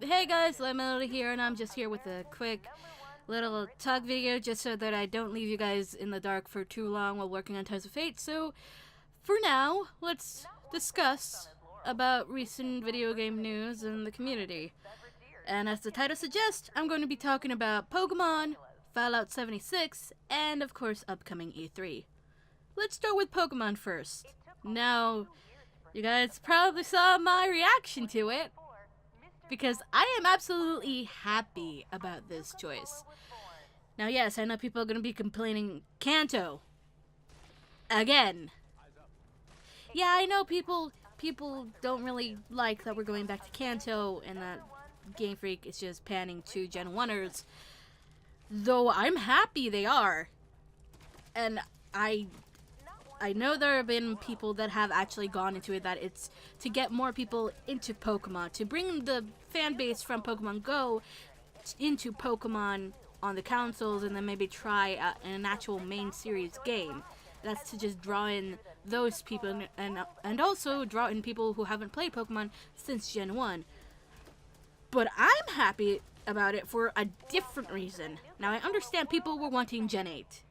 Hey guys, Melody here, and I'm just here with a quick little talk video just so that I don't leave you guys in the dark for too long while working on Tales of Fate. So, for now, let's discuss about recent video game news in the community. And as the title suggests, I'm going to be talking about Pokemon, Fallout 76, and of course, upcoming E3. Let's start with Pokemon first. Now, you guys probably saw my reaction to it, because I am absolutely happy about this choice. Now, yes, I know people are going to be complaining, Kanto, again. Yeah, I know people don't really like that we're going back to Kanto and that Game Freak is just panning to Gen 1ers, though I'm happy they are. And I know there have been people that have actually gone into it, that it's to get more people into Pokemon, to bring the fan base from Pokemon Go into Pokemon on the consoles, and then maybe try an actual main series game. That's to just draw in those people and also draw in people who haven't played Pokemon since Gen 1. But I'm happy about it for a different reason. Now, I understand people were wanting Gen 8.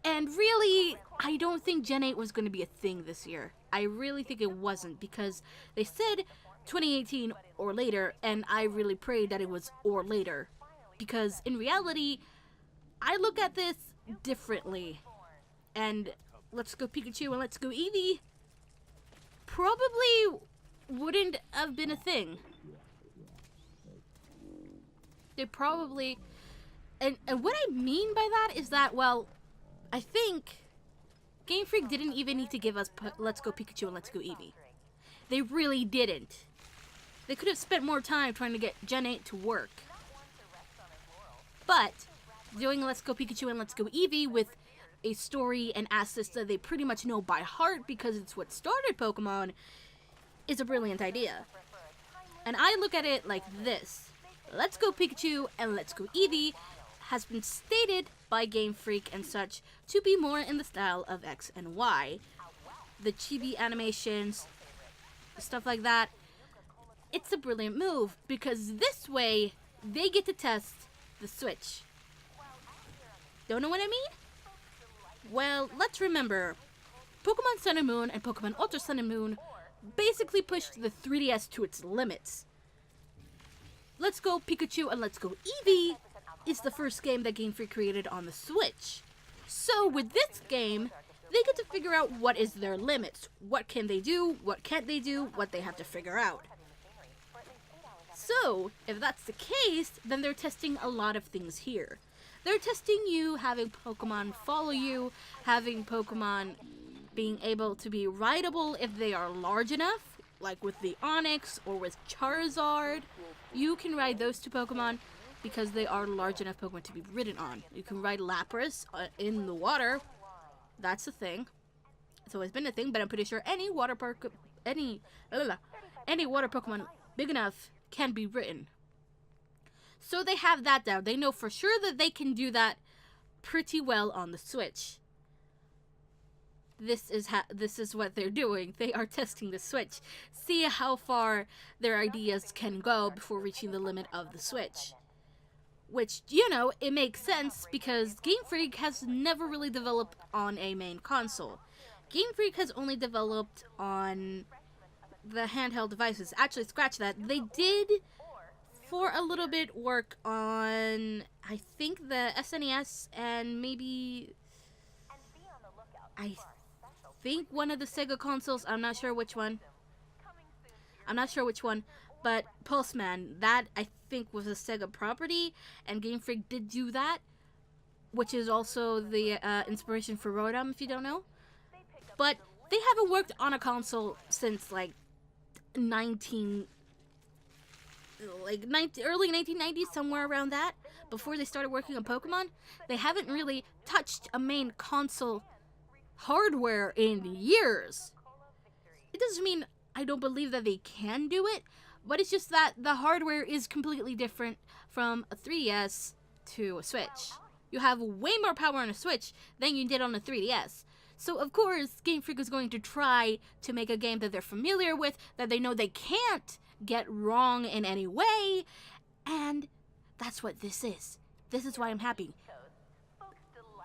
And really, I don't think Gen 8 was going to be a thing this year. I really think it wasn't, because they said 2018 or later, and I really prayed that it was or later. Because in reality, I look at this differently. And Let's Go Pikachu and Let's Go Eevee probably wouldn't have been a thing. They probably... And what I mean by that is that, well, I think Game Freak didn't even need to give us Let's Go Pikachu and Let's Go Eevee. They really didn't. They could have spent more time trying to get Gen 8 to work. But doing Let's Go Pikachu and Let's Go Eevee with a story and assets that they pretty much know by heart because it's what started Pokemon is a brilliant idea. And I look at it like this. Let's Go Pikachu and Let's Go Eevee has been stated by Game Freak and such to be more in the style of X and Y. The chibi animations, stuff like that. It's a brilliant move because this way they get to test the Switch. Don't know what I mean? Well, let's remember, Pokemon Sun and Moon and Pokemon Ultra Sun and Moon basically pushed the 3DS to its limits. Let's Go Pikachu and Let's Go Eevee is the first game that Game Freak created on the Switch. So with this game, they get to figure out what is their limits. What can they do, what can't they do, what they have to figure out. So, if that's the case, then they're testing a lot of things here. They're testing you having Pokemon follow you, having Pokemon being able to be rideable if they are large enough, like with the Onix or with Charizard. You can ride those two Pokemon because they are large enough Pokemon to be ridden on. You can ride Lapras in the water. That's a thing. It's always been a thing, but I'm pretty sure any water Pokemon big enough can be ridden. So they have that down. They know for sure that they can do that pretty well on the Switch. This is what they're doing. They are testing the Switch. See how far their ideas can go before reaching the limit of the Switch. Which, you know, it makes sense because Game Freak has never really developed on a main console. Game Freak has only developed on the handheld devices. Actually, scratch that. They did, for a little bit, work on, I think, the SNES and maybe, I think, one of the Sega consoles. I'm not sure which one. But Pulseman, that I think was a Sega property, and Game Freak did do that, which is also the inspiration for Rotom, if you don't know. But they haven't worked on a console since like early 1990s, somewhere around that. Before they started working on Pokemon, they haven't really touched a main console hardware in years. It doesn't mean I don't believe that they can do it, but it's just that the hardware is completely different from a 3DS to a Switch. You have way more power on a Switch than you did on a 3DS. So, of course, Game Freak is going to try to make a game that they're familiar with, that they know they can't get wrong in any way, and that's what this is. This is why I'm happy.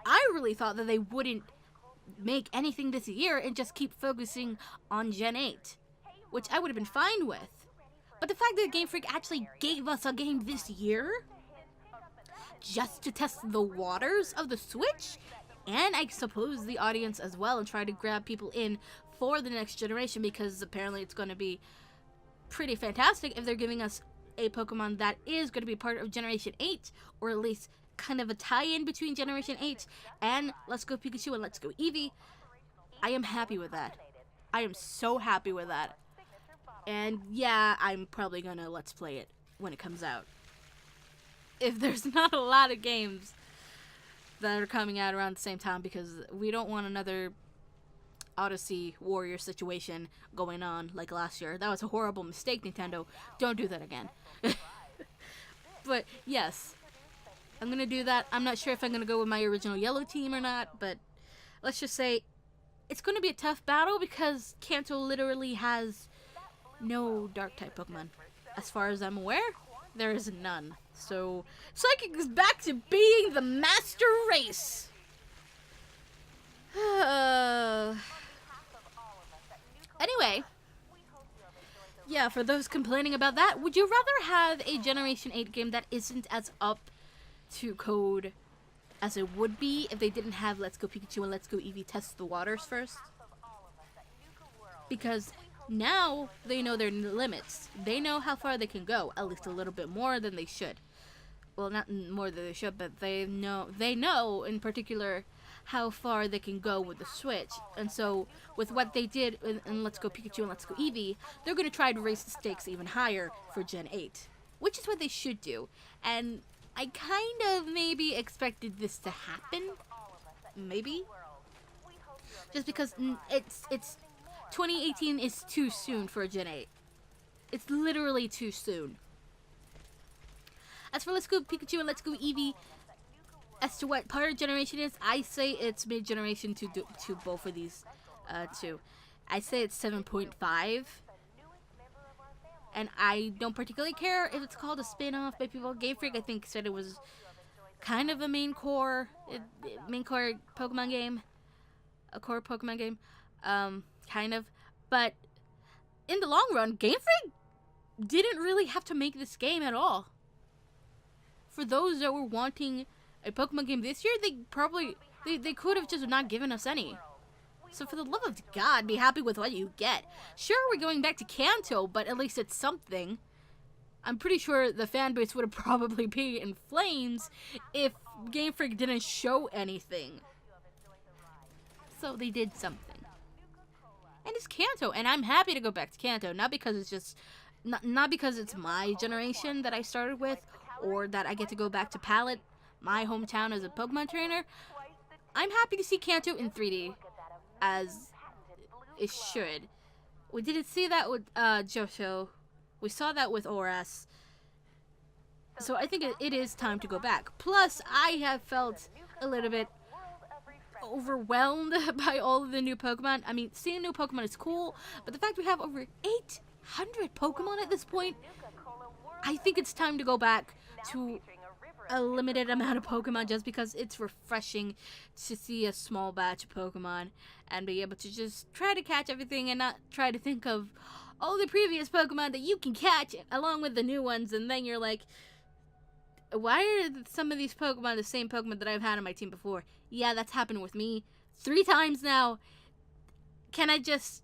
I really thought that they wouldn't make anything this year and just keep focusing on Gen 8, which I would have been fine with. But the fact that Game Freak actually gave us a game this year just to test the waters of the Switch, and I suppose the audience as well, and try to grab people in for the next generation, because apparently it's going to be pretty fantastic if they're giving us a Pokemon that is going to be part of Generation 8, or at least kind of a tie-in between Generation 8 and Let's Go Pikachu and Let's Go Eevee. I am happy with that. I am so happy with that. And yeah, I'm probably going to Let's Play it when it comes out. If there's not a lot of games that are coming out around the same time, because we don't want another Odyssey Warrior situation going on like last year. That was a horrible mistake, Nintendo. Don't do that again. But yes, I'm going to do that. I'm not sure if I'm going to go with my original yellow team or not, but let's just say it's going to be a tough battle because Kanto literally has no Dark-type Pokemon. As far as I'm aware, there is none. So, Psychic is back to being the master race! Anyway, yeah, for those complaining about that, would you rather have a Generation 8 game that isn't as up to code as it would be if they didn't have Let's Go Pikachu and Let's Go Eevee test the waters first? Because now they know their limits. They know how far they can go, at least a little bit more than they should. Well, not more than they should, but they know in particular how far they can go with the Switch. And so with what they did in Let's Go Pikachu and Let's Go Eevee, they're going to try to raise the stakes even higher for Gen 8, which is what they should do. And I kind of maybe expected this to happen, maybe, just because it's 2018 is too soon for a Gen 8. It's literally too soon. As for Let's Go Pikachu and Let's Go Eevee, as to what part of generation is, I say it's mid-generation to both of these two. I say it's 7.5. And I don't particularly care if it's called a spin-off by people. Game Freak, I think, said it was kind of a main core Pokemon game. A core Pokemon game. Kind of. But in the long run, Game Freak didn't really have to make this game at all. For those that were wanting a Pokemon game this year, they could have just not given us any. So for the love of God, be happy with what you get. Sure, we're going back to Kanto, but at least it's something. I'm pretty sure the fan base would have probably been in flames if Game Freak didn't show anything. So they did something. And it's Kanto, and I'm happy to go back to Kanto, not because it's just not because it's my generation that I started with, or that I get to go back to Pallet, my hometown, as a Pokemon trainer. I'm happy to see Kanto in 3D, as it should. We didn't see that with Johto. We saw that with ORAS. So I think it is time to go back. Plus, I have felt a little bit overwhelmed by all of the new Pokemon. I mean, seeing new Pokemon is cool, but the fact we have over 800 Pokemon at this point, I think it's time to go back to a limited amount of Pokemon, just because it's refreshing to see a small batch of Pokemon and be able to just try to catch everything and not try to think of all the previous Pokemon that you can catch along with the new ones, and then you're like, why are some of these Pokemon the same Pokemon that I've had on my team before? Yeah, that's happened with me 3 times now. Can I just...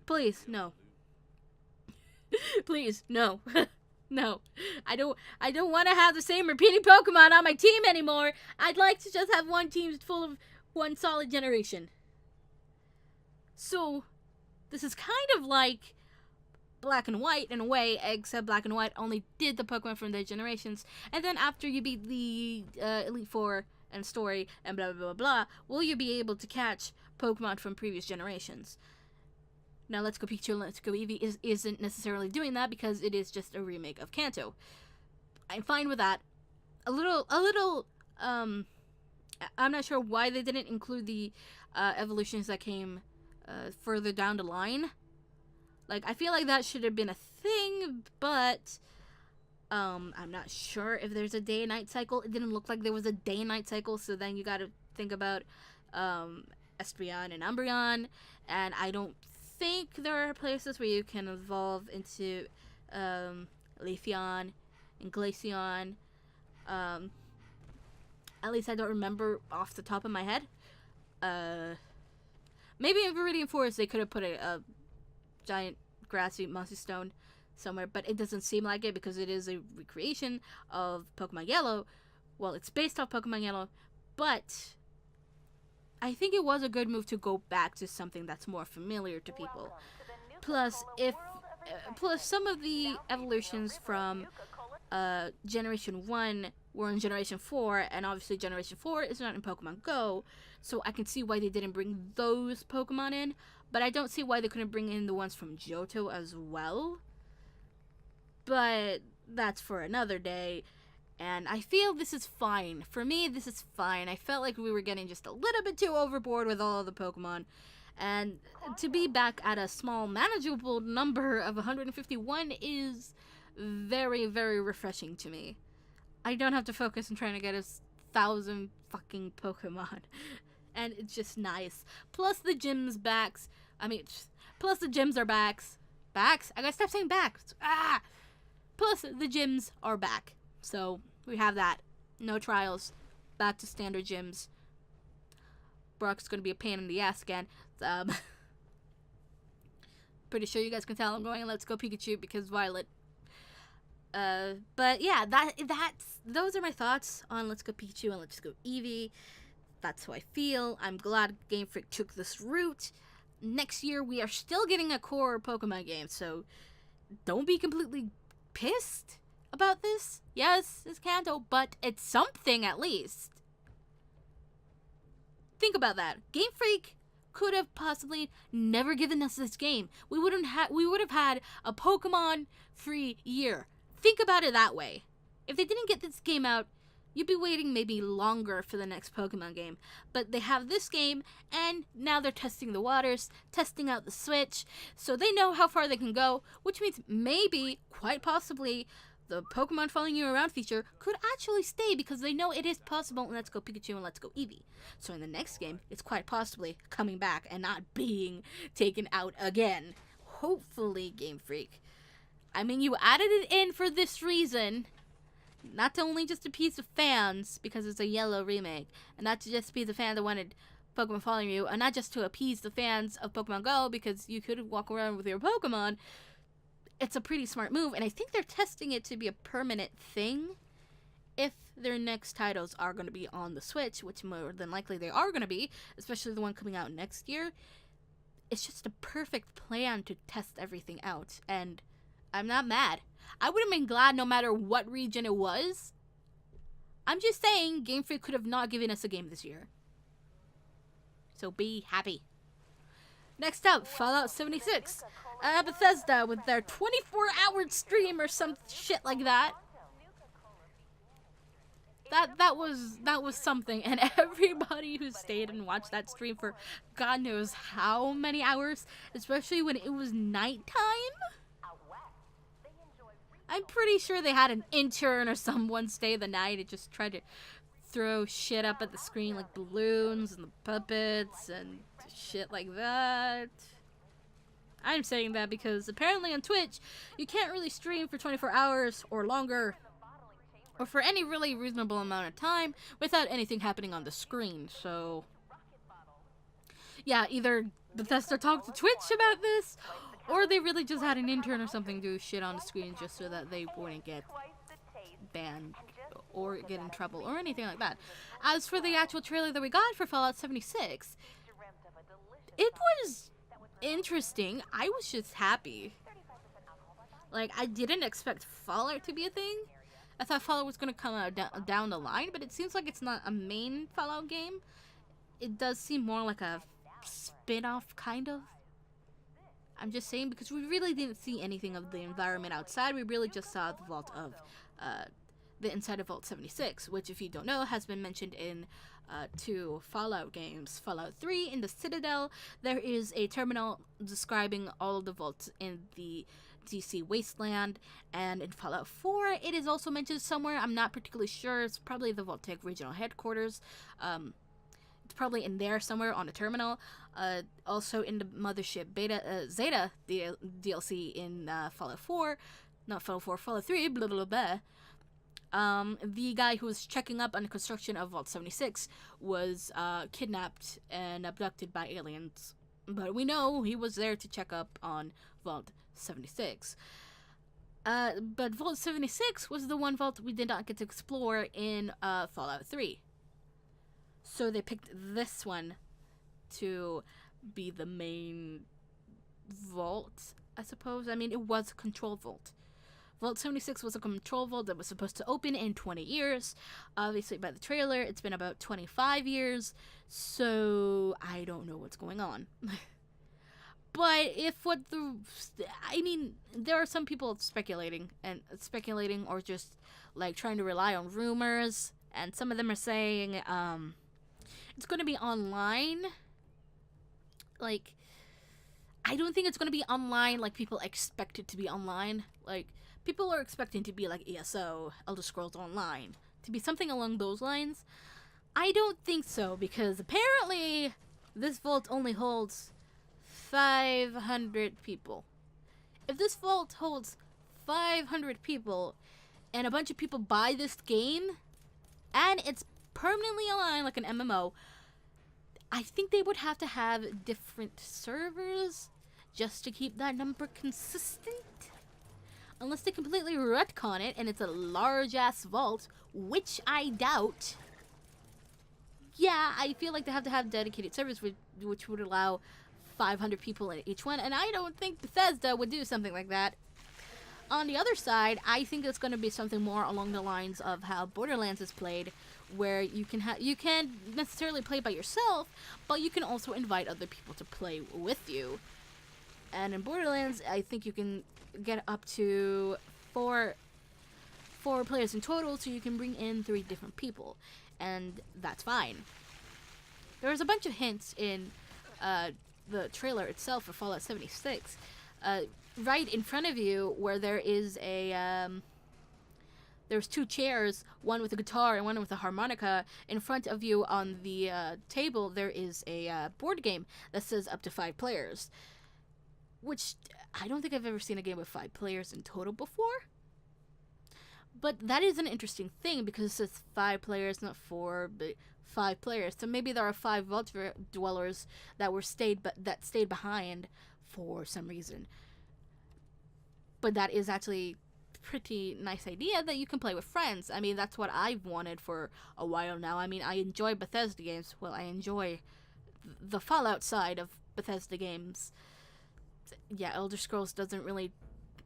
Please, no. Please, no. No. I don't want to have the same repeating Pokemon on my team anymore. I'd like to just have one team full of one solid generation. So, this is kind of like Black and White in a way, except Black and White only did the Pokemon from their generations, and then after you beat the Elite Four and story and blah blah blah blah, will you be able to catch Pokemon from previous generations? Now, Let's Go Pikachu and Let's Go Eevee isn't necessarily doing that because it is just a remake of Kanto. I'm fine with that. I'm not sure why they didn't include the evolutions that came further down the line. Like, I feel like that should have been a thing, but I'm not sure if there's a day and night cycle. It didn't look like there was a day and night cycle, so then you gotta think about Espeon and Umbreon, and I don't think there are places where you can evolve into Leafeon and Glaceon. At least I don't remember off the top of my head. Maybe in Viridian Forest they could have put a giant grassy mossy stone somewhere, but it doesn't seem like it because it is a recreation of Pokemon Yellow. Well, it's based off Pokemon Yellow, but I think it was a good move to go back to something that's more familiar to people. Plus, plus some of the evolutions from Generation 1 were in Generation 4, and obviously Generation 4 is not in Pokemon Go, so I can see why they didn't bring those Pokemon in, but I don't see why they couldn't bring in the ones from Johto as well. But that's for another day, and I feel this is fine. For me, this is fine. I felt like we were getting just a little bit too overboard with all of the Pokemon, and to be back at a small, manageable number of 151 is very, very refreshing to me. I don't have to focus on trying to get 1,000 fucking Pokemon, and it's just nice. Plus the gyms backs. Plus the gyms are backs. Backs? I gotta stop saying backs. Plus the gyms are back. So we have that. No trials. Back to standard gyms. Brock's gonna be a pain in the ass again. Pretty sure you guys can tell I'm going Let's Go Pikachu because Violet. But yeah, those are my thoughts on Let's Go Pikachu and Let's Go Eevee. That's how I feel. I'm glad Game Freak took this route. Next year we are still getting a core Pokemon game, so don't be completely pissed about this. Yes, it's Kanto, but it's something at least. Think about that. Game Freak could have possibly never given us this game. We would have had a Pokemon free year. Think about it that way. If they didn't get this game out, you'd be waiting maybe longer for the next Pokemon game. But they have this game, and now they're testing the waters, testing out the Switch, so they know how far they can go, which means maybe, quite possibly, the Pokemon following you around feature could actually stay because they know it is possible in Let's Go Pikachu and Let's Go Eevee. So in the next game, it's quite possibly coming back and not being taken out again. Hopefully, Game Freak. I mean, you added it in for this reason. Not to only just appease the fans, because it's a Yellow remake, and not to just appease the fans that wanted Pokemon following you, and not just to appease the fans of Pokemon Go, because you could walk around with your Pokemon. It's a pretty smart move, and I think they're testing it to be a permanent thing. If their next titles are going to be on the Switch, which more than likely they are going to be, especially the one coming out next year, it's just a perfect plan to test everything out, and I'm not mad. I would have been glad no matter what region it was. I'm just saying, Game Freak could have not given us a game this year. So be happy. Next up, Fallout 76. Bethesda with their 24-hour stream or some shit like that. That was something, and everybody who stayed and watched that stream for God knows how many hours, especially when it was nighttime. I'm pretty sure they had an intern or someone stay the night and just try to throw shit up at the screen like balloons and the puppets and shit like that. I'm saying that because apparently on Twitch, you can't really stream for 24 hours or longer, or for any really reasonable amount of time without anything happening on the screen. So yeah, either Bethesda talked to Twitch about this, or they really just had an intern or something do shit on the screen just so that they wouldn't get banned or get in trouble or anything like that. As for the actual trailer that we got for Fallout 76, it was interesting. I was just happy. Like, I didn't expect Fallout to be a thing. I thought Fallout was going to come out down the line, but it seems like it's not a main Fallout game. It does seem more like a spin-off, kind of. I'm just saying, because we really didn't see anything of the environment outside. We really just saw the vault of the inside of Vault 76, which, if you don't know, has been mentioned in two Fallout games. Fallout 3, in the Citadel, there is a terminal describing all of the vaults in the DC Wasteland, and in Fallout 4, it is also mentioned somewhere. I'm not particularly sure. It's probably the Vault-Tec regional headquarters. It's probably in there somewhere on a terminal. Also in the Mothership Zeta DLC in Fallout 4, not Fallout 4, Fallout 3, blah blah blah. The guy who was checking up on the construction of Vault 76 was kidnapped and abducted by aliens. But we know he was there to check up on Vault 76. But Vault 76 was the one vault we did not get to explore in Fallout 3. So they picked this one to be the main vault, I suppose. I mean, it was a control vault. Vault 76 was a control vault that was supposed to open in 20 years. Obviously, by the trailer, it's been about 25 years. So, I don't know what's going on. But there are some people speculating or just, like, trying to rely on rumors. And some of them are saying, it's going to be online. Like, I don't think it's going to be online like people expect it to be online. Like, people are expecting to be like ESO, Elder Scrolls Online, to be something along those lines. I don't think so, because apparently this vault only holds 500 people. If this vault holds 500 people, and a bunch of people buy this game, and it's permanently online like an MMO, I think they would have to have different servers just to keep that number consistent. Unless they completely retcon it and it's a large-ass vault, which I doubt. Yeah, I feel like they have to have dedicated servers which would allow 500 people in each one, and I don't think Bethesda would do something like that. On the other side, I think it's going to be something more along the lines of how Borderlands is played, where you can necessarily play by yourself, but you can also invite other people to play with you. And in Borderlands, I think you can get up to four players in total, so you can bring in 3 different people, and that's fine. There's a bunch of hints in the trailer itself for Fallout 76. Right in front of you, where there is there's 2 chairs, one with a guitar and one with a harmonica. In front of you on the table, there is a board game that says up to 5 players. Which, I don't think I've ever seen a game with 5 players in total before. But that is an interesting thing, because it says 5 players, not 4, but 5 players. So maybe there are 5 vault dwellers that stayed behind for some reason. But that is actually pretty nice idea that you can play with friends. I mean, that's what I've wanted for a while now. I mean, I enjoy Bethesda games. Well, I enjoy the Fallout side of Bethesda games. Yeah, Elder Scrolls doesn't really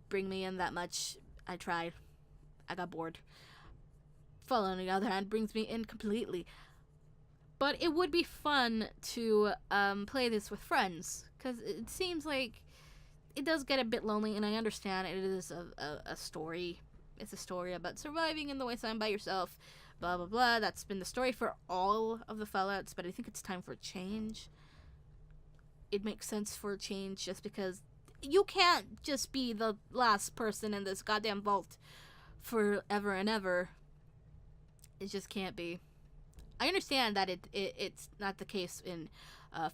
bring me in that much. I tried. I got bored. Fallout, on the other hand, brings me in completely. But it would be fun to play this with friends, because it seems like it does get a bit lonely, and I understand it is a story. It's a story about surviving in the wasteland by yourself, blah, blah, blah. That's been the story for all of the Fallouts, but I think it's time for a change. It makes sense for a change, just because you can't just be the last person in this goddamn vault forever and ever. It just can't be. I understand that it's not the case in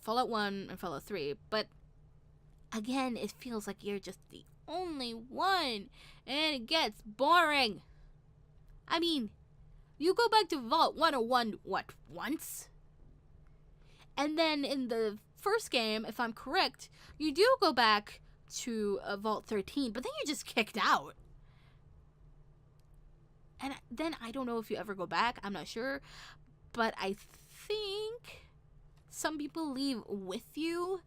Fallout 1 and Fallout 3, but again, it feels like you're just the only one, and it gets boring. I mean, you go back to Vault 101, once? And then in the first game, if I'm correct, you do go back to Vault 13, but then you're just kicked out. And then I don't know if you ever go back, I'm not sure, but I think some people leave with you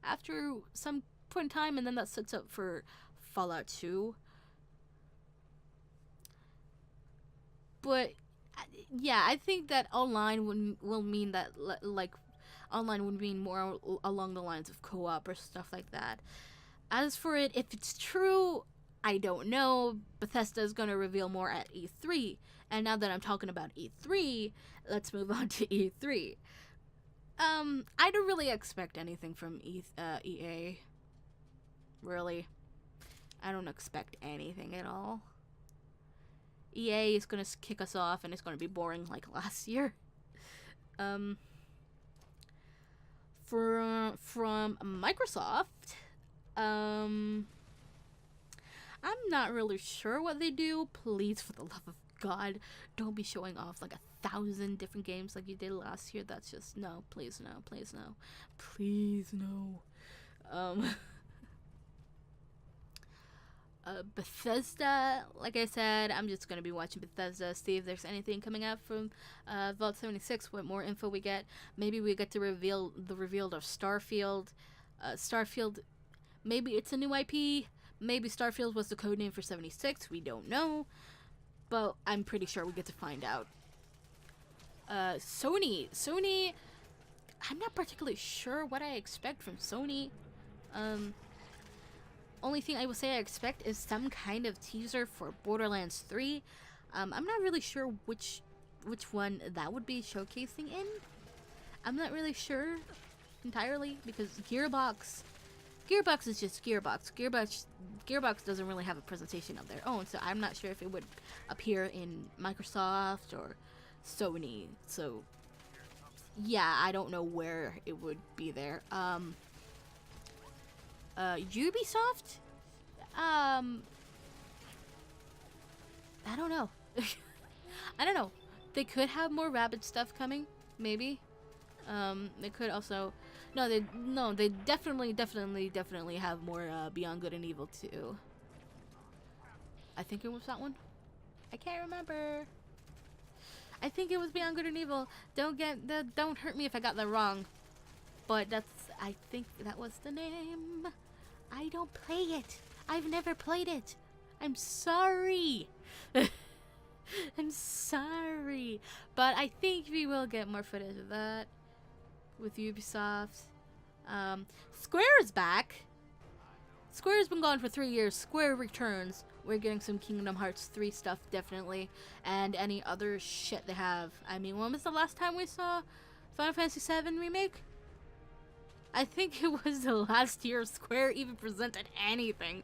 after some point in time, and then that sets up for Fallout 2. But yeah, I think that online will mean that, like, online would mean more along the lines of co-op or stuff like that. As for it, if it's true, I don't know. Bethesda's gonna reveal more at E3. And now that I'm talking about E3, let's move on to E3. I don't really expect anything from EA. Really. I don't expect anything at all. EA is gonna kick us off and it's gonna be boring like last year. From Microsoft, I'm not really sure what they do. Please, for the love of God, don't be showing off like 1,000 different games like you did last year. That's just no. Please no. Please no. Please no. Bethesda, like I said, I'm just gonna be watching Bethesda, see if there's anything coming out from Vault 76. What more info we get? Maybe we get to reveal of Starfield. Starfield, maybe it's a new IP. Maybe Starfield was the code name for 76. We don't know, but I'm pretty sure we get to find out. Sony, I'm not particularly sure what I expect from Sony. Only thing I will say I expect is some kind of teaser for Borderlands 3. I'm not really sure which one that would be showcasing in. I'm not really sure entirely because Gearbox is just Gearbox. Gearbox doesn't really have a presentation of their own, so I'm not sure if it would appear in Microsoft or Sony. So yeah, I don't know where it would be there. Ubisoft? I don't know. I don't know. They could have more Rabbids stuff coming, maybe. They could also... No, they definitely have more Beyond Good and Evil 2. I think it was that one. I can't remember. I think it was Beyond Good and Evil. Don't hurt me if I got that wrong. But I think that was the name. I don't play it. I've never played it. I'm sorry. I'm sorry. But I think we will get more footage of that with Ubisoft. Square is back. Square's been gone for 3 years. Square returns. We're getting some Kingdom Hearts 3 stuff, definitely. And any other shit they have. I mean, when was the last time we saw Final Fantasy VII Remake? I think it was the last year Square even presented anything.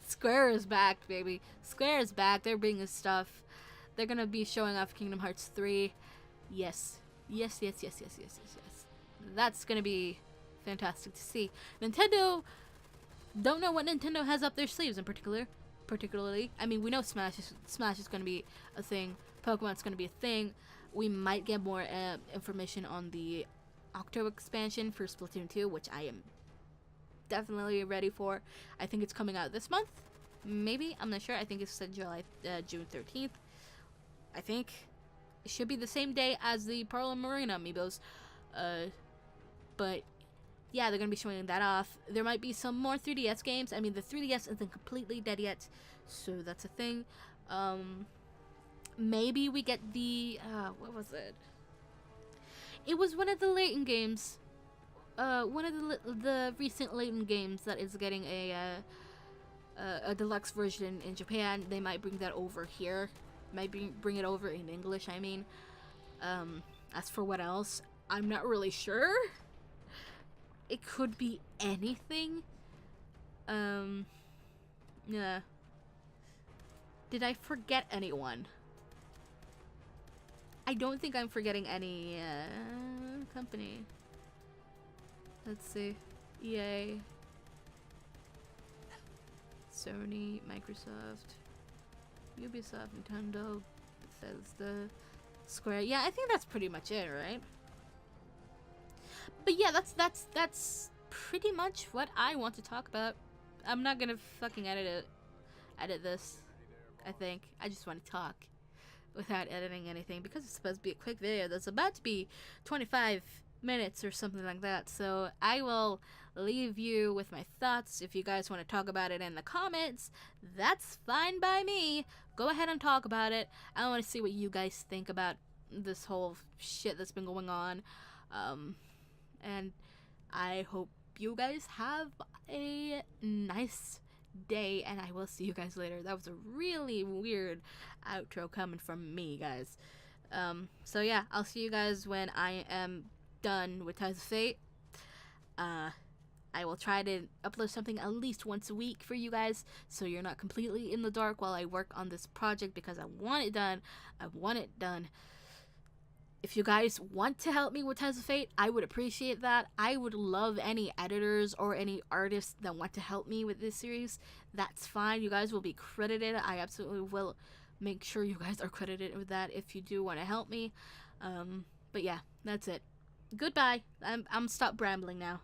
Square is back, baby. Square is back. They're bringing stuff. They're gonna be showing off Kingdom Hearts 3. Yes. Yes. That's gonna be fantastic to see. Nintendo, don't know what Nintendo has up their sleeves in particularly. I mean, we know Smash is gonna be a thing. Pokemon's gonna be a thing. We might get more information on the Octo expansion for Splatoon 2, which I am definitely ready for. I think it's coming out this month. Maybe. I'm not sure. I think it's June 13th. I think it should be the same day as the Pearl and Marina amiibos. But yeah, they're going to be showing that off. There might be some more 3DS games. I mean, the 3DS isn't completely dead yet, so that's a thing. Maybe we get the... what was it? It was one of the Layton games. One of the recent Layton games that is getting a deluxe version in Japan. They might bring that over here. Might bring it over in English, I mean. As for what else, I'm not really sure. It could be anything. Yeah. Did I forget anyone? I don't think I'm forgetting any company. Let's see. EA, Sony, Microsoft, Ubisoft, Nintendo, Bethesda, Square. Yeah, I think that's pretty much it, right? But yeah, that's pretty much what I want to talk about. I'm not gonna fucking edit this. I think I just want to talk without editing anything because it's supposed to be a quick video that's about to be 25 minutes or something like that. So I will leave you with my thoughts. If you guys want to talk about it in the comments, that's fine by me. Go ahead and talk about it. I want to see what you guys think about this whole shit that's been going on. And I hope you guys have a nice day, and I will see you guys later. That was a really weird outro coming from me, guys. So yeah, I'll see you guys when I am done with Ties of Fate. I will try to upload something at least once a week for you guys, so you're not completely in the dark while I work on this project, because I want it done. I want it done. If you guys want to help me with Ties of Fate, I would appreciate that. I would love any editors or any artists that want to help me with this series. That's fine. You guys will be credited. I absolutely will make sure you guys are credited with that if you do want to help me. But yeah, that's it. Goodbye. I'm stop rambling now.